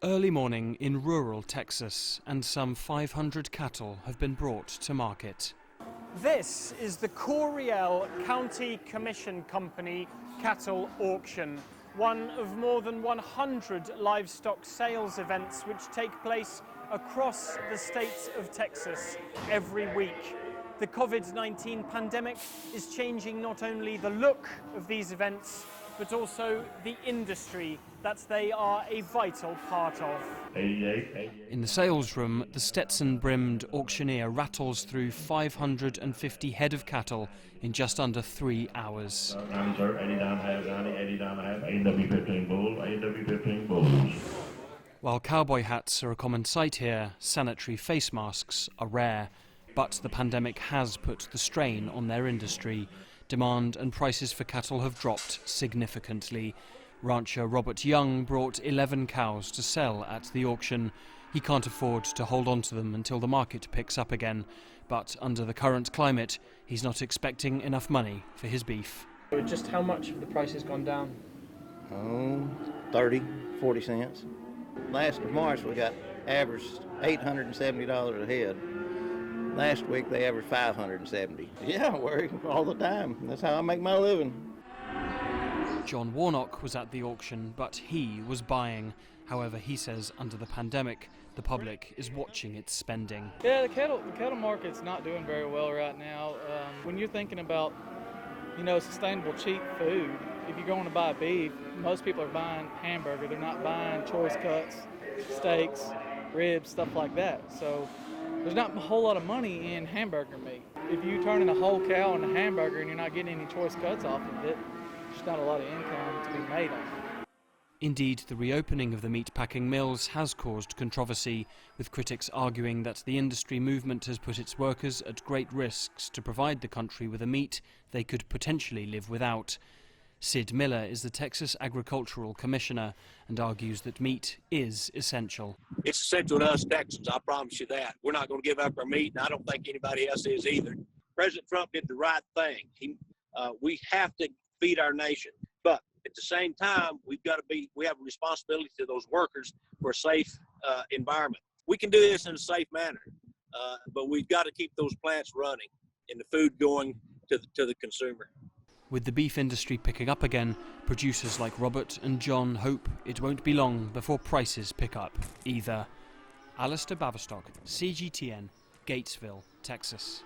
Early morning in rural Texas, and some 500 cattle have been brought to market. This is the Coryell County Commission Company cattle auction, one of more than 100 livestock sales events which take place across the state of Texas every week. The COVID-19 pandemic is changing not only the look of these events, but also the industry that they are a vital part of. In the sales room, the Stetson-brimmed auctioneer rattles through 550 head of cattle in just under 3 hours. While cowboy hats are a common sight here, sanitary face masks are rare. But the pandemic has put the strain on their industry. Demand and prices for cattle have dropped significantly. Rancher Robert Young brought 11 cows to sell at the auction. He can't afford to hold on to them until the market picks up again. But under the current climate, he's not expecting enough money for his beef. Just how much have the prices gone down? 30, 40 cents. Last of March we got averaged $870 a head. Last week they averaged $570. Yeah, I worry all the time. That's how I make my living. John Warnock was at the auction, but he was buying. However, he says under the pandemic, the public is watching its spending. Yeah, the cattle market's not doing very well right now. When you're thinking about, sustainable cheap food, if you're going to buy beef, most people are buying hamburger. They're not buying choice cuts, steaks, ribs, stuff like that. So there's not a whole lot of money in hamburger meat. If you turn in a whole cow into a hamburger and you're not getting any choice cuts off of it, there's not a lot of income to be made on it. Indeed, the reopening of the meat-packing mills has caused controversy, with critics arguing that the industry movement has put its workers at great risks to provide the country with a meat they could potentially live without. Sid Miller is the Texas Agricultural Commissioner and argues that meat is essential. It's essential to us Texans, I promise you that. We're not going to give up our meat, and I don't think anybody else is either. President Trump did the right thing. We have to feed our nation, but at the same time, we have a responsibility to those workers for a safe environment. We can do this in a safe manner, but we've got to keep those plants running and the food going to the consumer. With the beef industry picking up again, producers like Robert and John hope it won't be long before prices pick up either. Alasdair, Baverstock, CGTN, Gatesville, Texas.